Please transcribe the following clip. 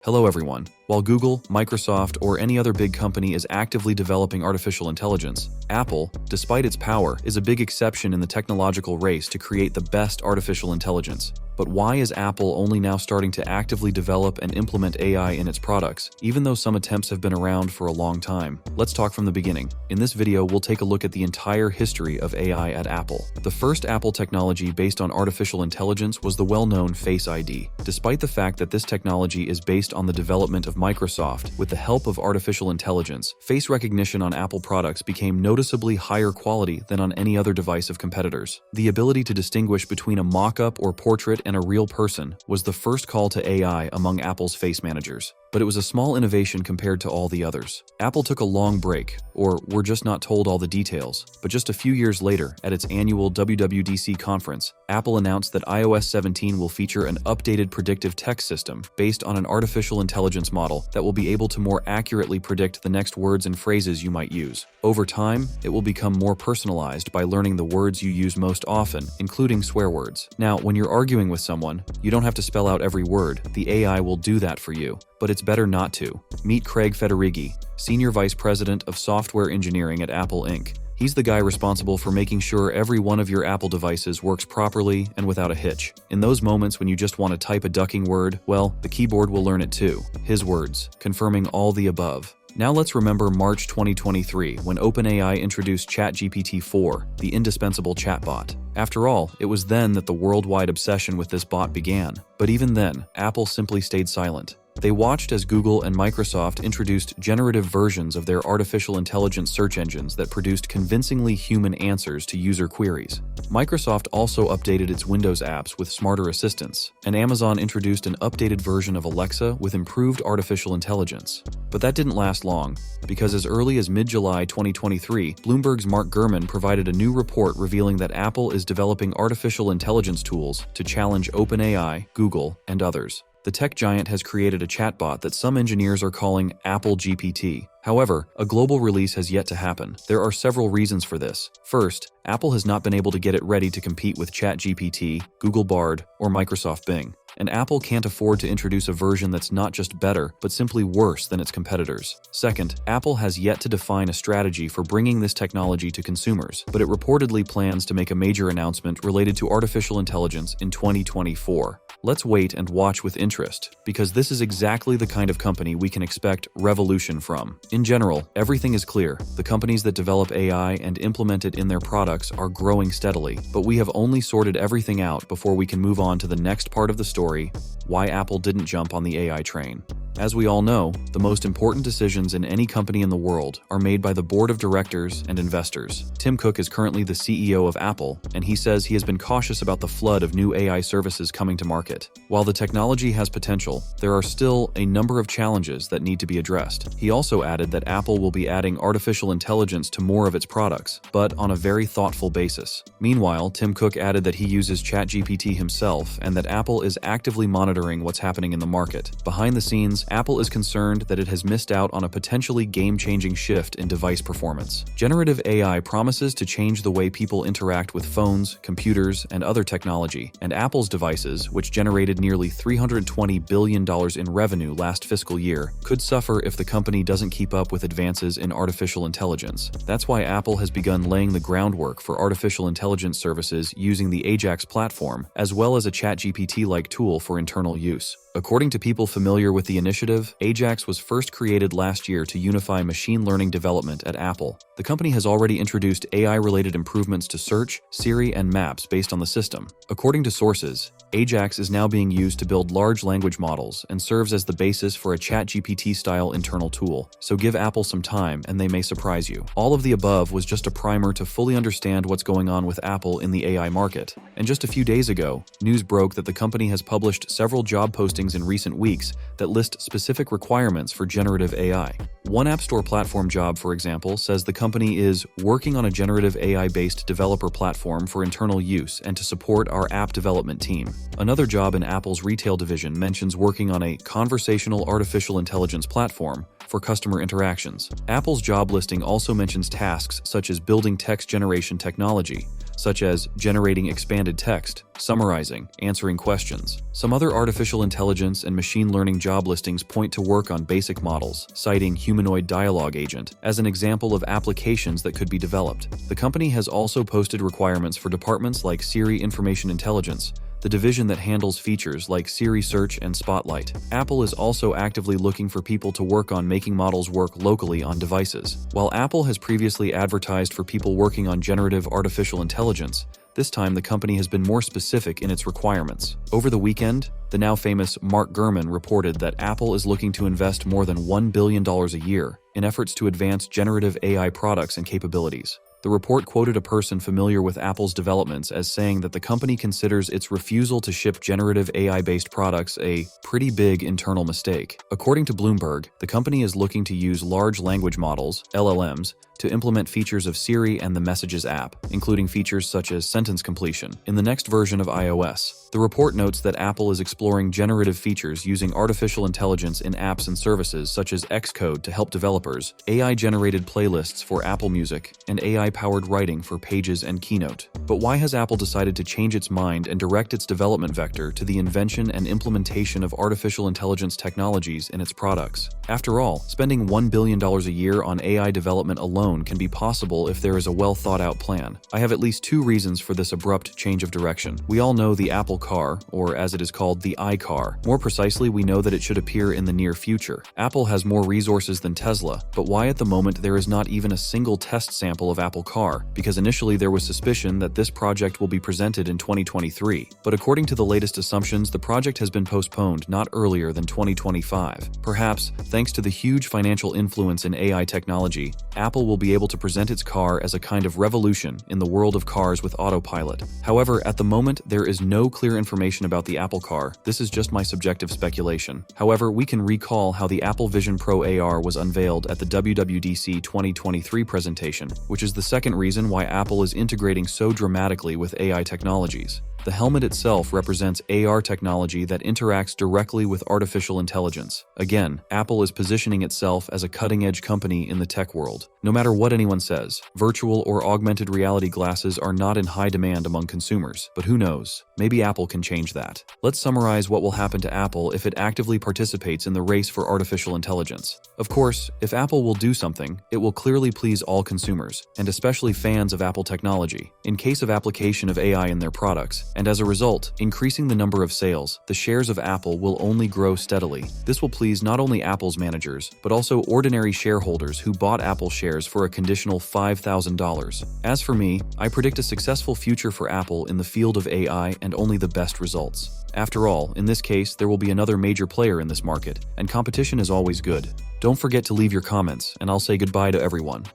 Hello everyone. While Google, Microsoft, or any other big company is actively developing artificial intelligence, Apple, despite its power, is a big exception in the technological race to create the best artificial intelligence. But why is Apple only now starting to actively develop and implement AI in its products, even though some attempts have been around for a long time? Let's talk from the beginning. In this video, we'll take a look at the entire history of AI at Apple. The first Apple technology based on artificial intelligence was the well-known Face ID. Despite the fact that this technology is based on the development of Microsoft, with the help of artificial intelligence, face recognition on Apple products became noticeably higher quality than on any other device of competitors. The ability to distinguish between a mock-up or portrait and a real person was the first call to AI among Apple's face managers. But it was a small innovation compared to all the others. Apple took a long break, or we're just not told all the details, but just a few years later, at its annual WWDC conference, Apple announced that iOS 17 will feature an updated predictive text system based on an artificial intelligence model that will be able to more accurately predict the next words and phrases you might use. Over time, it will become more personalized by learning the words you use most often, including swear words. Now, when you're arguing with someone, you don't have to spell out every word. The AI will do that for you. But it's better not to. Meet Craig Federighi, Senior Vice President of Software Engineering at Apple Inc. He's the guy responsible for making sure every one of your Apple devices works properly and without a hitch. In those moments when you just want to type a ducking word, well, the keyboard will learn it too. His words, confirming all the above. Now let's remember March 2023, when OpenAI introduced ChatGPT-4, the indispensable chatbot. After all, it was then that the worldwide obsession with this bot began. But even then, Apple simply stayed silent. They watched as Google and Microsoft introduced generative versions of their artificial intelligence search engines that produced convincingly human answers to user queries. Microsoft also updated its Windows apps with smarter assistants, and Amazon introduced an updated version of Alexa with improved artificial intelligence. But that didn't last long, because as early as mid-July 2023, Bloomberg's Mark Gurman provided a new report revealing that Apple is developing artificial intelligence tools to challenge OpenAI, Google, and others. The tech giant has created a chatbot that some engineers are calling Apple GPT. However, a global release has yet to happen. There are several reasons for this. First, Apple has not been able to get it ready to compete with ChatGPT, Google Bard, or Microsoft Bing. And Apple can't afford to introduce a version that's not just better, but simply worse than its competitors. Second, Apple has yet to define a strategy for bringing this technology to consumers, but it reportedly plans to make a major announcement related to artificial intelligence in 2024. Let's wait and watch with interest, because this is exactly the kind of company we can expect revolution from. In general, everything is clear. The companies that develop AI and implement it in their products are growing steadily, but we have only sorted everything out before we can move on to the next part of the story: why Apple didn't jump on the AI train. As we all know, the most important decisions in any company in the world are made by the board of directors and investors. Tim Cook is currently the CEO of Apple, and he says he has been cautious about the flood of new AI services coming to market. While the technology has potential, there are still a number of challenges that need to be addressed. He also added that Apple will be adding artificial intelligence to more of its products, but on a very thoughtful basis. Meanwhile, Tim Cook added that he uses ChatGPT himself and that Apple is actively monitoring what's happening in the market. Behind the scenes, Apple is concerned that it has missed out on a potentially game-changing shift in device performance. Generative AI promises to change the way people interact with phones, computers, and other technology, and Apple's devices, which generated nearly $320 billion in revenue last fiscal year, could suffer if the company doesn't keep up with advances in artificial intelligence. That's why Apple has begun laying the groundwork for artificial intelligence services using the Ajax platform, as well as a ChatGPT-like tool for internal use. According to people familiar with the initiative, Ajax was first created last year to unify machine learning development at Apple. The company has already introduced AI-related improvements to Search, Siri, and Maps based on the system. According to sources, Ajax is now being used to build large language models and serves as the basis for a ChatGPT-style internal tool. So give Apple some time and they may surprise you. All of the above was just a primer to fully understand what's going on with Apple in the AI market. And just a few days ago, news broke that the company has published several job postings in recent weeks that list specific requirements for generative AI. One App Store platform job, for example, says the company is working on a generative AI-based developer platform for internal use and to support our app development team. Another job in Apple's retail division mentions working on a conversational artificial intelligence platform for customer interactions. Apple's job listing also mentions tasks such as building text generation technology, such as generating expanded text, summarizing, answering questions. Some other artificial intelligence and machine learning job listings point to work on basic models, citing humanoid dialogue agent as an example of applications that could be developed. The company has also posted requirements for departments like Siri Information Intelligence, the division that handles features like Siri Search and Spotlight. Apple is also actively looking for people to work on making models work locally on devices. While Apple has previously advertised for people working on generative artificial intelligence, this time the company has been more specific in its requirements. Over the weekend, the now famous Mark Gurman reported that Apple is looking to invest more than $1 billion a year in efforts to advance generative AI products and capabilities. The report quoted a person familiar with Apple's developments as saying that the company considers its refusal to ship generative AI-based products a pretty big internal mistake. According to Bloomberg, the company is looking to use large language models, LLMs, to implement features of Siri and the Messages app, including features such as sentence completion, in the next version of iOS. The report notes that Apple is exploring generative features using artificial intelligence in apps and services such as Xcode to help developers, AI-generated playlists for Apple Music, and AI-powered writing for Pages and Keynote. But why has Apple decided to change its mind and direct its development vector to the invention and implementation of artificial intelligence technologies in its products? After all, spending $1 billion a year on AI development alone can be possible if there is a well-thought-out plan. I have at least two reasons for this abrupt change of direction. We all know the Apple Car, or as it is called, the iCar. More precisely, we know that it should appear in the near future. Apple has more resources than Tesla, but why at the moment there is not even a single test sample of Apple Car? Because initially there was suspicion that this project will be presented in 2023. But according to the latest assumptions, the project has been postponed not earlier than 2025. Perhaps, thanks to the huge financial influence in AI technology, Apple will be able to present its car as a kind of revolution in the world of cars with autopilot. However, at the moment, there is no clear information about the Apple Car. This is just my subjective speculation. However, we can recall how the Apple Vision Pro AR was unveiled at the WWDC 2023 presentation, which is the second reason why Apple is integrating so dramatically with AI technologies. The helmet itself represents AR technology that interacts directly with artificial intelligence. Again, Apple is positioning itself as a cutting-edge company in the tech world. No matter what anyone says, virtual or augmented reality glasses are not in high demand among consumers. But who knows? Maybe Apple can change that. Let's summarize what will happen to Apple if it actively participates in the race for artificial intelligence. Of course, if Apple will do something, it will clearly please all consumers, and especially fans of Apple technology, in case of application of AI in their products. And as a result, increasing the number of sales, the shares of Apple will only grow steadily. This will please not only Apple's managers, but also ordinary shareholders who bought Apple shares for a conditional $5,000. As for me, I predict a successful future for Apple in the field of AI and only the best results. After all, in this case, there will be another major player in this market, and competition is always good. Don't forget to leave your comments, and I'll say goodbye to everyone.